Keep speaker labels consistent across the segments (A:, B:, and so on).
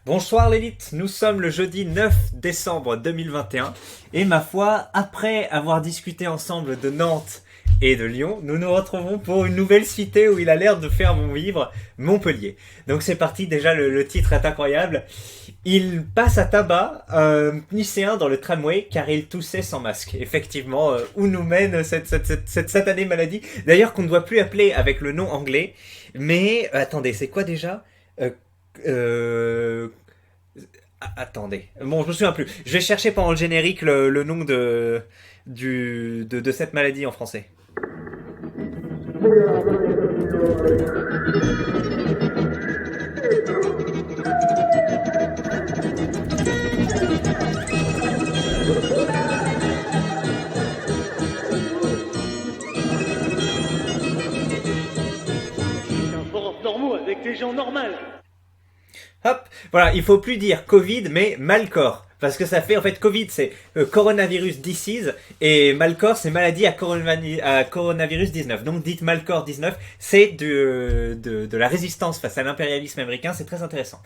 A: Bonsoir l'élite, nous sommes le jeudi 9 décembre 2021 et ma foi, après avoir discuté ensemble de Nantes et de Lyon, nous nous retrouvons pour une nouvelle cité où il a l'air de faire bon vivre, Montpellier. Donc c'est parti, déjà le titre est incroyable. Il passe à tabac un lycéen dans le tramway car il toussait sans masque. Effectivement, où nous mène cette satanée maladie. D'ailleurs qu'on ne doit plus appeler avec le nom anglais. Mais attendez, c'est quoi déjà euh, euh, Attendez. Bon, je me souviens plus. Je vais chercher pendant le générique le nom de cette maladie en français.
B: Un forum normaux avec des gens normaux.
A: Hop, voilà, il faut plus dire Covid, mais Malcor. Parce que ça fait, en fait, Covid, c'est coronavirus disease, et Malcor, c'est maladie à coronavirus 19. Donc, dites Malcor 19, c'est de la résistance face à l'impérialisme américain, c'est très intéressant.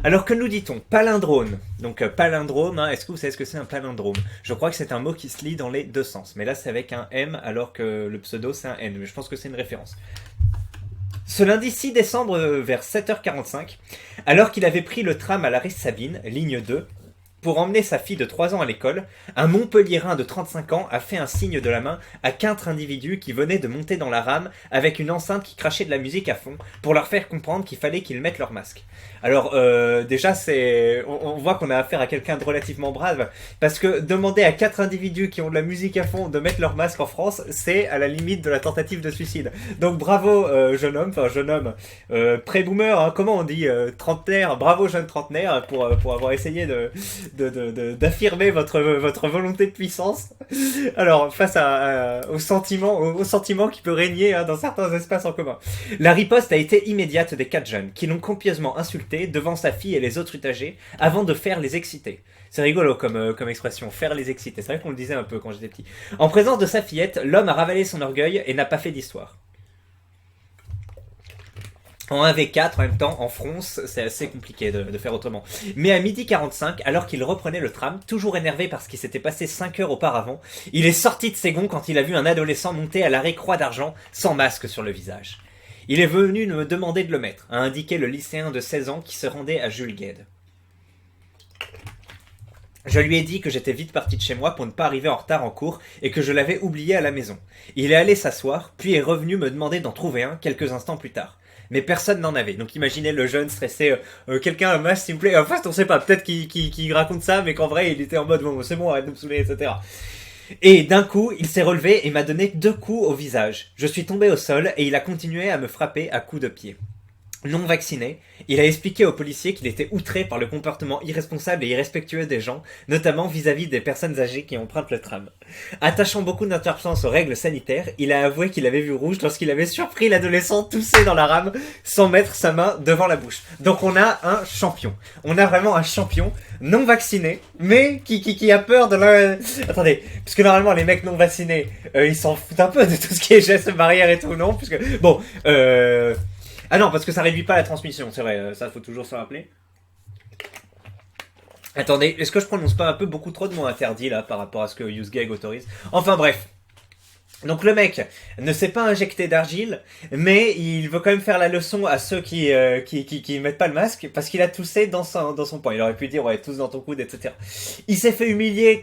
A: Alors, que nous dit-on? Palindrome. Donc, palindrome, hein, est-ce que vous savez ce que c'est un palindrome? Je crois que c'est un mot qui se lit dans les deux sens. Mais là, c'est avec un M, alors que le pseudo, c'est un N. Mais je pense que c'est une référence. Ce lundi 6 décembre vers 7h45, alors qu'il avait pris le tram à l'arrêt Sabine, ligne 2, pour emmener sa fille de 3 ans à l'école, un Montpelliérain de 35 ans a fait un signe de la main à 4 individus qui venaient de monter dans la rame avec une enceinte qui crachait de la musique à fond pour leur faire comprendre qu'il fallait qu'ils mettent leur masque. Alors déjà on voit qu'on a affaire à quelqu'un de relativement brave parce que demander à 4 individus qui ont de la musique à fond de mettre leur masque en France, c'est à la limite de la tentative de suicide. Donc bravo jeune homme, pré-boomer, hein, comment on dit, trentenaire, bravo jeune trentenaire pour avoir essayé d'affirmer votre volonté de puissance. Alors face au sentiment qui peut régner, hein, dans certains espaces en commun. La riposte a été immédiate des 4 jeunes qui l'ont copieusement insulté devant sa fille et les autres usagers avant de faire les exciter. C'est rigolo comme expression, faire les exciter. C'est vrai qu'on le disait un peu quand j'étais petit. En présence de sa fillette, l'homme a ravalé son orgueil et n'a pas fait d'histoire. En 1v4, en même temps, en France, c'est assez compliqué de faire autrement. Mais à 12h45, alors qu'il reprenait le tram, toujours énervé parce qu'il s'était passé 5 heures auparavant, il est sorti de ses gonds quand il a vu un adolescent monter à l'arrêt Croix d'Argent, sans masque sur le visage. Il est venu me demander de le mettre, a indiqué le lycéen de 16 ans qui se rendait à Jules Guesde. Je lui ai dit que j'étais vite parti de chez moi pour ne pas arriver en retard en cours et que je l'avais oublié à la maison. Il est allé s'asseoir, puis est revenu me demander d'en trouver un quelques instants plus tard. Mais personne n'en avait. Donc imaginez le jeune stressé, quelqu'un a un masque s'il vous plaît. En fait on sait pas, peut-être qu'il raconte ça, mais qu'en vrai il était en mode bon c'est bon, arrête de me saouler, etc. Et d'un coup, il s'est relevé et m'a donné 2 coups au visage. Je suis tombé au sol et il a continué à me frapper à coups de pied. Non vacciné, il a expliqué aux policiers qu'il était outré par le comportement irresponsable et irrespectueux des gens, notamment vis-à-vis des personnes âgées qui empruntent le tram. Attachant beaucoup d'importance aux règles sanitaires, il a avoué qu'il avait vu rouge lorsqu'il avait surpris l'adolescent tousser dans la rame sans mettre sa main devant la bouche. Donc on a un champion. On a vraiment un champion non vacciné, mais qui a peur de la... Attendez, parce que normalement les mecs non vaccinés, ils s'en foutent un peu de tout ce qui est gestes barrières et tout, non? Puisque, bon, ah non, parce que ça réduit pas la transmission, c'est vrai, ça faut toujours se rappeler. Attendez, est-ce que je prononce pas un peu beaucoup trop de mots interdits là par rapport à ce que UseGag autorise? Enfin bref. Donc le mec ne s'est pas injecté d'argile, mais il veut quand même faire la leçon à ceux qui mettent pas le masque, parce qu'il a toussé dans son poing. Il aurait pu dire ouais, tousse dans ton coude, etc. Il s'est fait humilier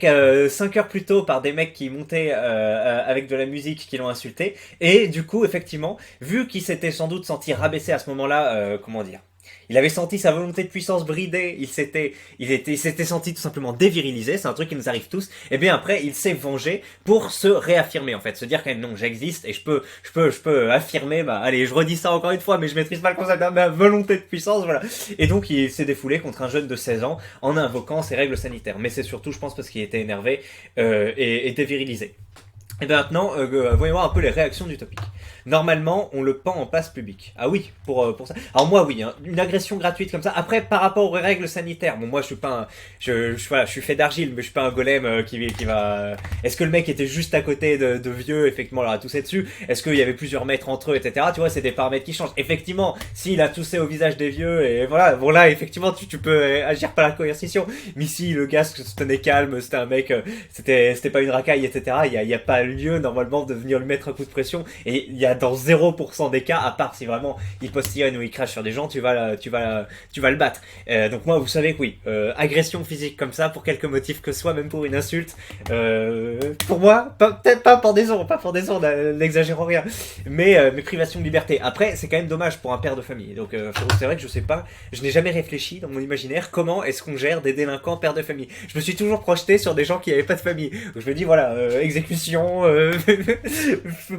A: 5 heures plus tôt par des mecs qui montaient avec de la musique qui l'ont insulté, et du coup effectivement, vu qu'il s'était sans doute senti rabaissé à ce moment-là, comment dire, il avait senti sa volonté de puissance bridée, il s'était senti tout simplement dévirilisé, c'est un truc qui nous arrive tous, et bien après il s'est vengé pour se réaffirmer en fait, se dire quand même non, j'existe et je peux affirmer, bah allez je redis ça encore une fois, mais je maîtrise pas le concept de ma volonté de puissance, voilà. Et donc il s'est défoulé contre un jeune de 16 ans en invoquant ses règles sanitaires, mais c'est surtout je pense parce qu'il était énervé et dévirilisé. Et bien maintenant, voyons voir un peu les réactions du topic. Normalement, on le pend en place publique. Ah oui, pour ça. Alors moi, oui, hein, une agression gratuite comme ça. Après, par rapport aux règles sanitaires, bon, moi, je suis pas un, voilà, je suis fait d'argile, mais je suis pas un golem qui va. Est-ce que le mec était juste à côté de vieux, effectivement, il a toussé dessus. Est-ce qu'il y avait plusieurs mètres entre eux, etc. Tu vois, c'est des paramètres qui changent. Effectivement, s'il a toussé au visage des vieux, et voilà, bon là, effectivement, tu peux agir par la coercition. Mais si le gars se tenait calme, c'était un mec, c'était pas une racaille, etc. Il y a pas lieu normalement de venir lui mettre un coup de pression. Et il y a dans 0% des cas, à part si vraiment il postillonne ou il crache sur des gens, tu vas le battre. Donc moi, vous savez que oui, agression physique comme ça, pour quelque motif que ce soit, même pour une insulte, pour moi, peut-être pas pendaison, n'exagérons rien, mais privation de liberté. Après, c'est quand même dommage pour un père de famille. Donc c'est vrai que je sais pas, je n'ai jamais réfléchi dans mon imaginaire comment est-ce qu'on gère des délinquants pères de famille. Je me suis toujours projeté sur des gens qui n'avaient pas de famille. Donc je me dis voilà, exécution,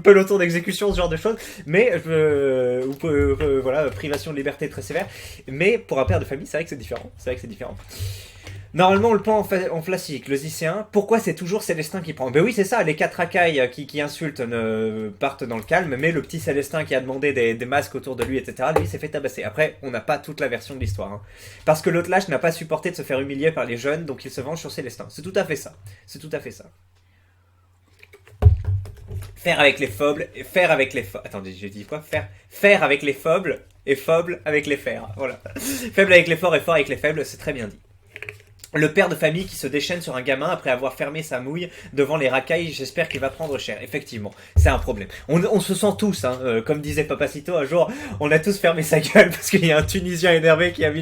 A: peloton d'exécution, ce genre de choses, mais voilà, privation de liberté très sévère. Mais pour un père de famille, c'est vrai que c'est différent. Normalement, on le prend en classique, le lycéen. Pourquoi c'est toujours Célestin qui prend? Ben oui, c'est ça, les 4 racailles qui insultent partent dans le calme, mais le petit Célestin qui a demandé des masques autour de lui, etc., lui s'est fait tabasser. Après, on n'a pas toute la version de l'histoire. Hein. Parce que l'autre lâche n'a pas supporté de se faire humilier par les jeunes, donc il se venge sur Célestin. C'est tout à fait ça. Faire avec les fobles, Attendez, j'ai dit quoi? Faire avec les fobles et fobles avec les fers. Voilà. Faible avec les forts et fort avec les faibles, c'est très bien dit. Le père de famille qui se déchaîne sur un gamin après avoir fermé sa mouille devant les racailles, j'espère qu'il va prendre cher. Effectivement, c'est un problème. On se sent tous, hein, comme disait Papacito un jour, on a tous fermé sa gueule parce qu'il y a un Tunisien énervé qui a mis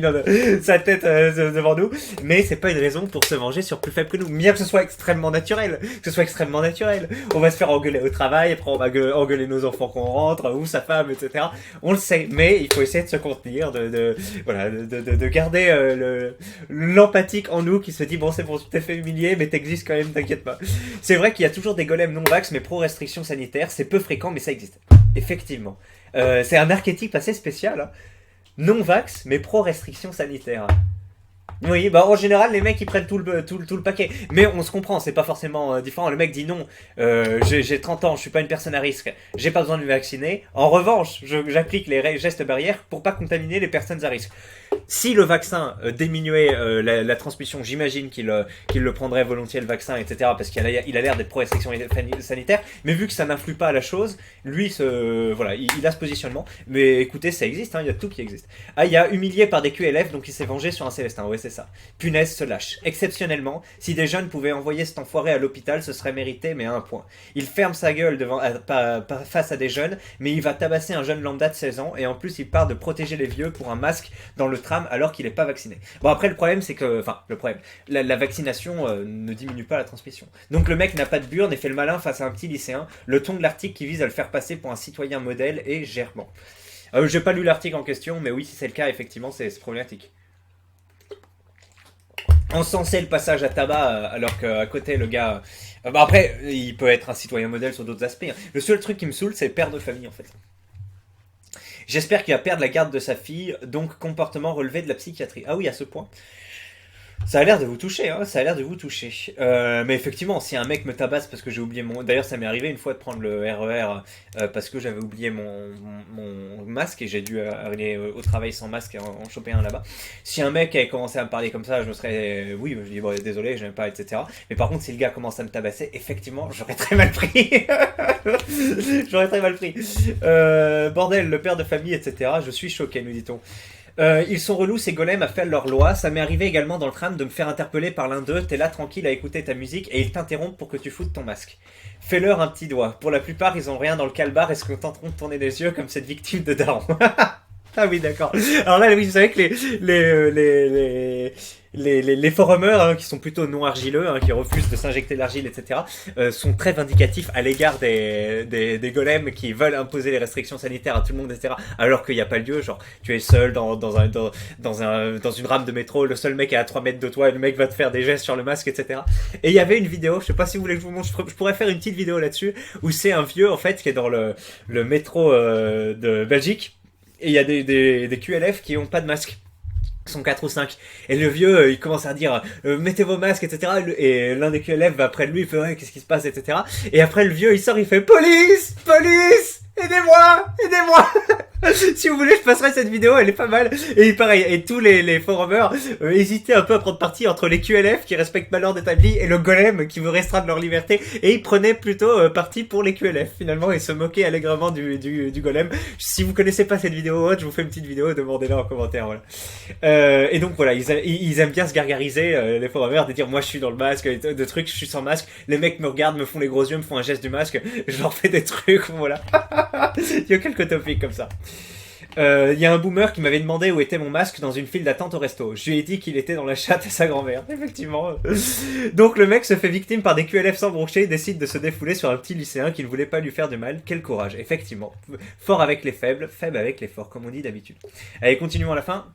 A: sa tête devant nous. Mais c'est pas une raison pour se venger sur plus faible que nous. Bien que ce soit extrêmement naturel, On va se faire engueuler au travail, après on va engueuler nos enfants qu'on rentre, ou sa femme, etc. On le sait, mais il faut essayer de se contenir, de garder l'empathique en nous qui se dit bon c'est bon tu t'es fait humilier mais t'existes quand même, t'inquiète pas. C'est vrai qu'il y a toujours des golems non-vax mais pro-restrictions sanitaires, c'est peu fréquent mais ça existe. Effectivement. C'est un archétype assez spécial. Hein. Non-vax mais pro-restrictions sanitaires. Oui, bah en général les mecs ils prennent tout le paquet. Mais on se comprend, c'est pas forcément différent. Le mec dit non, j'ai 30 ans, je suis pas une personne à risque, j'ai pas besoin de me vacciner. En revanche, j'applique les gestes barrières pour pas contaminer les personnes à risque. Si le vaccin diminuait la transmission, j'imagine qu'il le prendrait volontiers le vaccin, etc. Parce qu'il a l'air d'être pro-restriction sanitaire. Mais vu que ça n'influe pas à la chose, lui, il a ce positionnement. Mais écoutez, ça existe, hein, il y a tout qui existe. Ah, il y a humilié par des QLF, donc il s'est vengé sur un Célestin. Ouais, c'est ça. Punaise se lâche. Exceptionnellement, si des jeunes pouvaient envoyer cet enfoiré à l'hôpital, ce serait mérité, mais à un point. Il ferme sa gueule face à des jeunes, mais il va tabasser un jeune lambda de 16 ans, et en plus il part de protéger les vieux pour un masque dans le tram alors qu'il n'est pas vacciné. Bon après le problème c'est que, la vaccination ne diminue pas la transmission. Donc le mec n'a pas de burne et fait le malin face à un petit lycéen. Le ton de l'article qui vise à le faire passer pour un citoyen modèle est gerbant. J'ai pas lu l'article en question, mais oui si c'est le cas effectivement c'est problématique. Encenser le passage à tabac alors qu'à côté le gars... après il peut être un citoyen modèle sur d'autres aspects. Hein. Le seul truc qui me saoule c'est le père de famille en fait. J'espère qu'il va perdre la garde de sa fille, donc comportement relevé de la psychiatrie. Ah oui, à ce point. Ça a l'air de vous toucher, hein, mais effectivement, si un mec me tabasse parce que j'ai oublié mon... D'ailleurs, ça m'est arrivé une fois de prendre le RER parce que j'avais oublié mon masque et j'ai dû aller au travail sans masque et en choper un là-bas. Si un mec avait commencé à me parler comme ça, je me serais... Oui, je dis, bon, désolé, j'aime pas, etc. Mais par contre, si le gars commence à me tabasser, effectivement, j'aurais très mal pris. Bordel, le père de famille, etc. Je suis choqué, nous dit-on. Ils sont relous ces golems à faire leur loi. Ça m'est arrivé également dans le tram de me faire interpeller par l'un d'eux. T'es là tranquille à écouter ta musique et ils t'interrompent pour que tu foutes ton masque. Fais-leur un petit doigt. Pour la plupart ils ont rien dans le calbar et se contenteront de tourner les yeux comme cette victime de daron. Ah oui d'accord. Alors là oui vous savez que les forumers hein, qui sont plutôt non argileux, hein, qui refusent de s'injecter de l'argile, etc., sont très vindicatifs à l'égard des golems qui veulent imposer les restrictions sanitaires à tout le monde, etc., alors qu'il n'y a pas lieu, genre tu es seul dans une rame de métro, le seul mec est à 3 mètres de toi et le mec va te faire des gestes sur le masque, etc. Et il y avait une vidéo, je sais pas si vous voulez que je vous montre, je pourrais faire une petite vidéo là-dessus, où c'est un vieux en fait qui est dans le métro de Belgique, et il y a des QLF qui ont pas de masque. sont 4 ou 5. Et le vieux, il commence à dire mettez vos masques, etc. Et l'un des QLF va près de lui, il fait ouais, qu'est-ce qui se passe, etc. Et après, le vieux, il sort, il fait police, police, aidez-moi, aidez-moi. Si vous voulez, je passerai cette vidéo, elle est pas mal. Et pareil, et tous les forumers hésitaient un peu à prendre parti entre les QLF qui respectent pas l'ordre établi et le golem qui veut restreindre leur liberté. Et ils prenaient plutôt parti pour les QLF finalement et se moquaient allègrement du golem. Si vous connaissez pas cette vidéo, je vous fais une petite vidéo, demandez-la en commentaire. Voilà. Et donc voilà, ils aiment bien se gargariser, les forumers, de dire moi je suis dans le masque, de trucs, je suis sans masque. Les mecs me regardent, me font les gros yeux, me font un geste du masque, je leur fais des trucs, voilà. Il y a quelques topics comme ça. Il y a un boomer qui m'avait demandé où était mon masque dans une file d'attente au resto. Je lui ai dit qu'il était dans la chatte à sa grand-mère. Effectivement. Donc le mec se fait victime par des QLF sans broncher et décide de se défouler sur un petit lycéen qui ne voulait pas lui faire de mal. Quel courage. Effectivement. Fort avec les faibles, faible avec les forts, comme on dit d'habitude. Allez, continuons à la fin.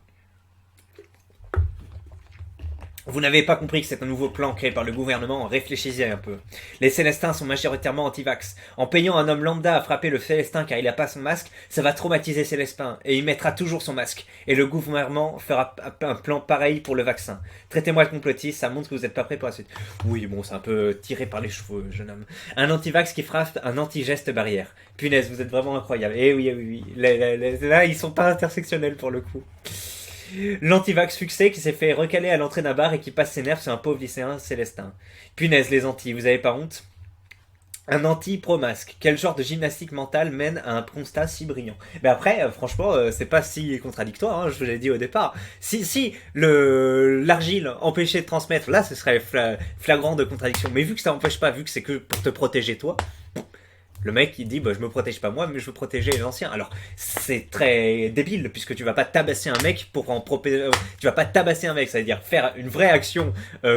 A: Vous n'avez pas compris que c'est un nouveau plan créé par le gouvernement, réfléchissez un peu. Les Célestins sont majoritairement anti-vax. En payant un homme lambda à frapper le Célestin car il n'a pas son masque, ça va traumatiser Célestin, et il mettra toujours son masque. Et le gouvernement fera un plan pareil pour le vaccin. Traitez-moi le complotiste, ça montre que vous n'êtes pas prêt pour la suite. Oui, bon, c'est un peu tiré par les cheveux, jeune homme. Un anti-vax qui frappe un anti-geste barrière. Punaise, vous êtes vraiment incroyable. Eh oui, oui, oui. Là, ils sont pas intersectionnels pour le coup. L'antivax succès qui s'est fait recaler à l'entrée d'un bar et qui passe ses nerfs sur un pauvre lycéen célestin. Punaise les anti, vous avez pas honte? Un anti pro-masque. Quel genre de gymnastique mentale mène à un constat si brillant? Mais après, franchement, c'est pas si contradictoire, hein, je vous l'ai dit au départ. Si l'argile empêchait de transmettre, là ce serait flagrant de contradiction. Mais vu que ça empêche pas, vu que c'est que pour te protéger toi, le mec il dit bah, je me protège pas moi mais je veux protéger les anciens. Alors c'est très débile puisque tu vas pas tabasser un mec pour en tu vas pas tabasser un mec, ça veut dire faire une vraie action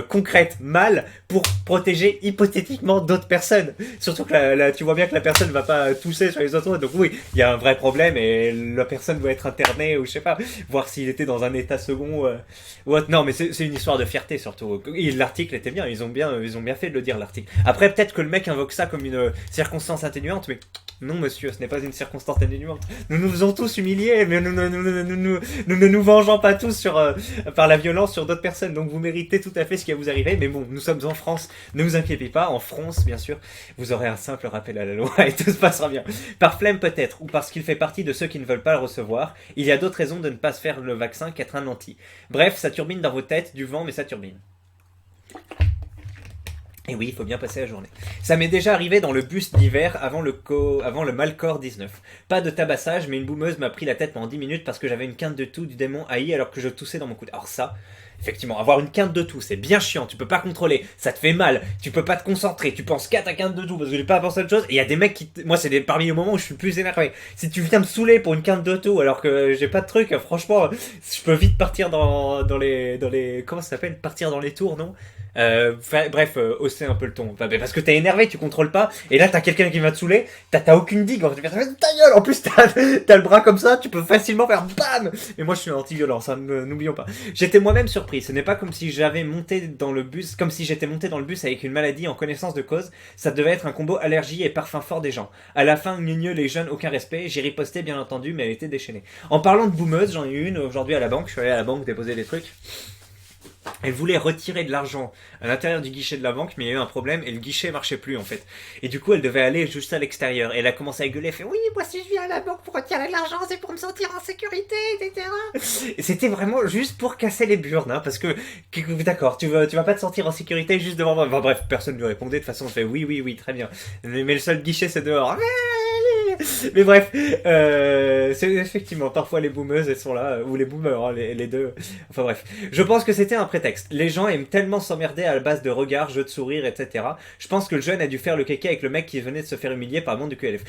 A: concrète mal pour protéger hypothétiquement d'autres personnes. Surtout que tu vois bien que la personne va pas tousser sur les autres. Donc oui, il y a un vrai problème et la personne doit être internée ou je sais pas, voir s'il était dans un état second ou autre. Non mais c'est une histoire de fierté surtout. L'article était bien, ils ont bien fait de le dire l'article. Après peut-être que le mec invoque ça comme une circonstance atténuante, mais non monsieur, ce n'est pas une circonstance atténuante. Nous nous faisons tous humilier, mais nous ne nous vengeons pas tous par la violence sur d'autres personnes, donc vous méritez tout à fait ce qui va vous arriver, mais bon, nous sommes en France, ne vous inquiétez pas, en France bien sûr, vous aurez un simple rappel à la loi et tout se passera bien. Par flemme peut-être, ou parce qu'il fait partie de ceux qui ne veulent pas le recevoir, il y a d'autres raisons de ne pas se faire le vaccin qu'être un anti. Bref, ça turbine dans vos têtes, du vent, mais ça turbine. Et oui, il faut bien passer la journée. Ça m'est déjà arrivé dans le bus d'hiver avant le Malcore 19. Pas de tabassage, mais une boumeuse m'a pris la tête pendant 10 minutes parce que j'avais une quinte de toux du démon AI alors que je toussais dans mon coude. Alors ça, effectivement, avoir une quinte de toux, c'est bien chiant, tu peux pas contrôler, ça te fait mal, tu peux pas te concentrer, tu penses qu'à ta quinte de toux parce que j'ai pas pensé à autre chose, et il y a des mecs qui... Moi, c'est parmi les moments où je suis plus énervé. Si tu viens me saouler pour une quinte de toux alors que j'ai pas de truc, franchement, je peux vite partir dans les... Comment ça s'appelle? Partir dans les tours, non? Bref, hausser un peu le ton. Enfin, parce que t'es énervé, tu contrôles pas, et là t'as quelqu'un qui va te saouler, t'as aucune digue, tu vas faire ta gueule, en plus t'as le bras comme ça, tu peux facilement faire BAM. Et moi je suis anti-violence, hein, n'oublions pas. J'étais moi-même surpris, ce n'est pas comme si j'avais monté dans le bus, comme si j'étais monté dans le bus avec une maladie en connaissance de cause, ça devait être un combo allergie et parfum fort des gens. À la fin, gneugneux les jeunes, aucun respect, j'ai riposté bien entendu, mais elle était déchaînée. En parlant de boumeuse, j'en ai eu une aujourd'hui à la banque, je suis allé à la banque déposer des trucs. Elle voulait retirer de l'argent à l'intérieur du guichet de la banque, mais il y a eu un problème et le guichet marchait plus en fait. Et du coup, elle devait aller juste à l'extérieur. Et elle a commencé à gueuler, elle fait oui, moi si je viens à la banque pour retirer de l'argent, c'est pour me sentir en sécurité, etc. Et c'était vraiment juste pour casser les burnes, hein, parce que d'accord, tu vas pas te sentir en sécurité juste devant moi. Enfin, bref, personne ne lui répondait. De toute façon, on fait oui, très bien. Mais le seul guichet c'est dehors. Mais bref, c'est effectivement parfois les boomeuses elles sont là, ou les boomers, hein, les deux. Enfin bref, je pense que c'était un prétexte. Les gens aiment tellement s'emmerder à la base de regards, jeux de sourires, etc. Je pense que le jeune a dû faire le kéké avec le mec qui venait de se faire humilier par le monde du QLF.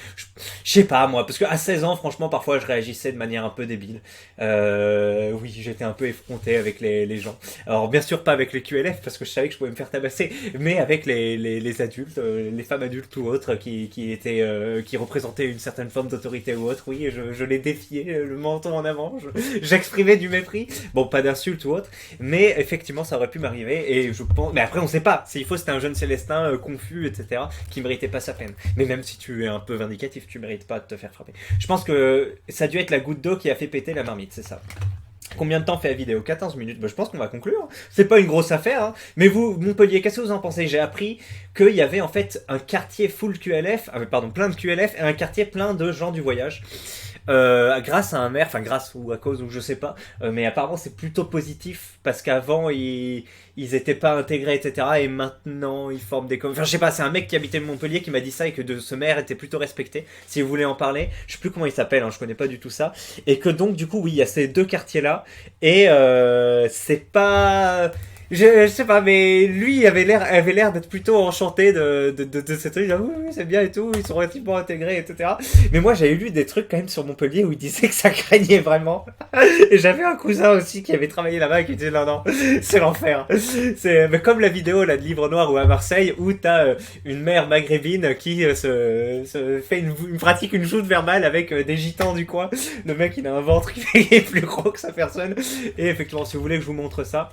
A: Je sais pas moi, parce qu'à 16 ans, franchement, parfois je réagissais de manière un peu débile. Oui, j'étais un peu effronté avec les gens. Alors bien sûr pas avec les QLF, parce que je savais que je pouvais me faire tabasser, mais avec les adultes, les femmes adultes ou autres qui représentaient une certaine forme d'autorité ou autre. Oui, je les défiais, le menton en avant, j'exprimais du mépris. Bon, pas d'insultes ou autre, mais effectivement ça aurait pu m'arriver, et je pense... Mais après on sait pas, s'il faut c'était un jeune Célestin confus, etc., qui méritait pas sa peine. Mais même si tu es un peu vindicatif, tu mérites pas de te faire frapper. Je pense que ça a dû être la goutte d'eau qui a fait péter la marmite, c'est ça. Combien de temps fait la vidéo? 14 minutes. Bah, je pense qu'on va conclure. C'est pas une grosse affaire. Hein. Mais vous, Montpellier, qu'est-ce que vous en pensez? J'ai appris qu'il y avait en fait un quartier full QLF, pardon, plein de QLF et un quartier plein de gens du voyage. Grâce à un maire, enfin grâce ou à cause ou je sais pas, mais apparemment c'est plutôt positif parce qu'avant ils étaient pas intégrés, etc. Et maintenant ils forment des enfin je sais pas, c'est un mec qui habitait Montpellier qui m'a dit ça et que ce maire était plutôt respecté. Si vous voulez en parler, je sais plus comment il s'appelle, hein, je connais pas du tout ça. Et que donc du coup oui, il y a ces deux quartiers là et c'est pas je sais pas, mais lui avait l'air d'être plutôt enchanté de ce truc. Genre, oui, c'est bien et tout, ils sont relativement intégrés, etc. Mais moi, j'avais lu des trucs quand même sur Montpellier où il disait que ça craignait vraiment. Et j'avais un cousin aussi qui avait travaillé là-bas et qui disait non, c'est l'enfer. C'est mais comme la vidéo là de Livre Noir ou à Marseille où t'as une mère maghrébine qui se fait pratique une joute verbale avec des gitans du coin. Le mec, il a un ventre qui est plus gros que sa personne. Et effectivement, si vous voulez que je vous montre ça.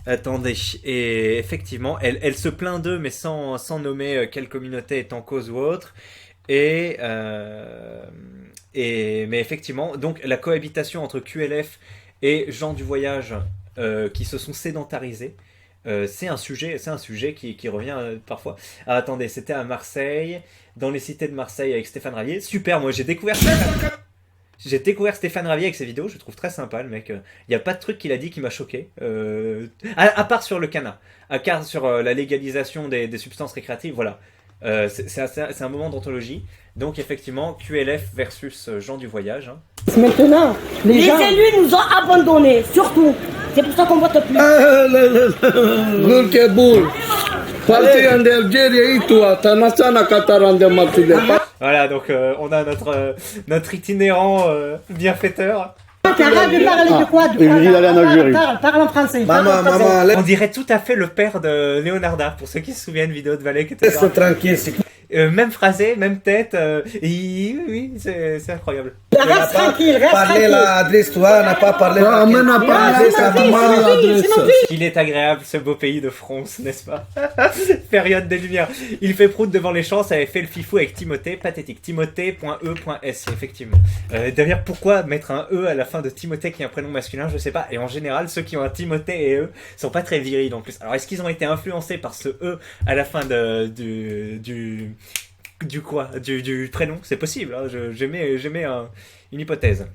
A: Attendez, et effectivement, elle se plaint d'eux, mais sans nommer quelle communauté est en cause ou autre. Mais effectivement, donc la cohabitation entre QLF et gens du voyage qui se sont sédentarisés, c'est un sujet qui revient parfois. Ah, attendez, c'était à Marseille, dans les cités de Marseille avec Stéphane Ravier. Super, moi j'ai découvert Stéphane Ravier avec ses vidéos, je le trouve très sympa le mec. Il n'y a pas de truc qu'il a dit qui m'a choqué. À part sur le cana. À part sur la légalisation des substances récréatives, voilà. C'est un moment d'anthologie. Donc effectivement, QLF versus gens du voyage. Hein.
C: Maintenant, les élus nous ont abandonnés, surtout. C'est pour ça qu'on vote plus.
D: Gul que bun. Partia de Algérie et toi, t'as nassana Qatar de Martinique.
A: Voilà, donc on a notre itinérant bienfaiteur.
C: T'arrêtes de parler de quoi? Parle en français.
D: Maman,
A: On dirait tout à fait le père de Leonarda, pour ceux qui se souviennent, vidéo de Valek, etc.
D: laisse tranquille, c'est
A: Même phrasé, même tête, oui, c'est incroyable.
C: Reste tranquille, reste
D: parler
C: tranquille.
D: de l'histoire, n'a pas parlé
A: Il est agréable ce beau pays de France, n'est-ce pas? Période des Lumières. Il fait prout devant les champs, ça avait fait le fifou avec Timothée, pathétique. Timothée.e.s, effectivement. D'ailleurs, pourquoi mettre un E à la fin de Timothée qui est un prénom masculin, je sais pas. Et en général, ceux qui ont un Timothée et E sont pas très virils en plus. Alors, est-ce qu'ils ont été influencés par ce E à la fin du prénom? C'est possible, hein. J'émets une hypothèse.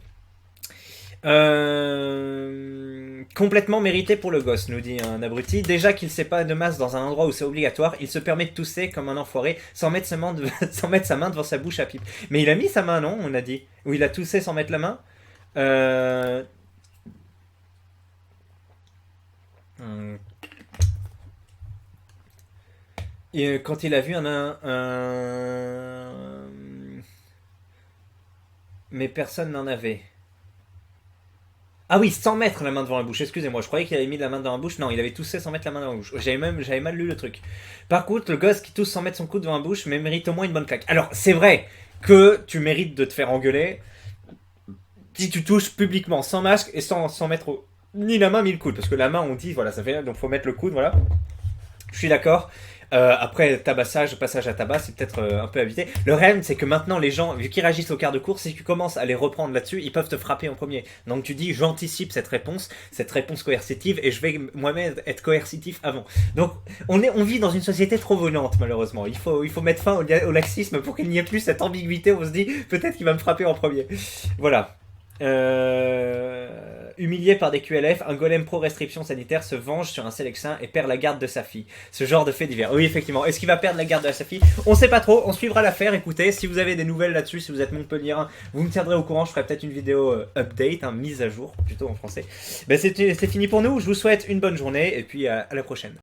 A: Complètement mérité pour le gosse, nous dit un abruti. Déjà qu'il sait pas de masse dans un endroit où c'est obligatoire, il se permet de tousser comme un enfoiré sans mettre sa main devant sa bouche à pipe. Mais il a mis sa main, non? On a dit. Ou il a toussé sans mettre la main. Et quand il a vu mais personne n'en avait. Ah oui, sans mettre la main devant la bouche, excusez-moi, je croyais qu'il avait mis la main dans la bouche. Non, il avait toussé sans mettre la main dans la bouche. J'avais mal lu le truc. Par contre, le gosse qui tousse sans mettre son coude devant la bouche, mais mérite au moins une bonne claque. Alors, c'est vrai que tu mérites de te faire engueuler si tu touches publiquement, sans masque et sans mettre ni la main ni le coude. Parce que la main, on dit, voilà, ça fait, donc faut mettre le coude, voilà. Je suis d'accord. Après, passage à tabac, c'est peut-être un peu évité. Le rêve, c'est que maintenant, les gens, vu qu'ils réagissent au quart de course, si tu commences à les reprendre là-dessus, ils peuvent te frapper en premier. Donc tu dis, j'anticipe cette réponse coercitive, et je vais moi-même être coercitif avant. Donc, on vit dans une société trop violente, malheureusement. Il faut mettre fin au laxisme pour qu'il n'y ait plus cette ambiguïté où on se dit, peut-être qu'il va me frapper en premier. Voilà. Humilié par des QLF, un golem pro-restriction sanitaire se venge sur un Sélexin et perd la garde de sa fille. Ce genre de fait divers. Oui, effectivement. Est-ce qu'il va perdre la garde de sa fille? On sait pas trop. On suivra l'affaire. Écoutez, si vous avez des nouvelles là-dessus, si vous êtes Montpellierin, vous me tiendrez au courant. Je ferai peut-être une vidéo update, mise à jour, plutôt en français. Ben, c'est fini pour nous. Je vous souhaite une bonne journée et puis à la prochaine.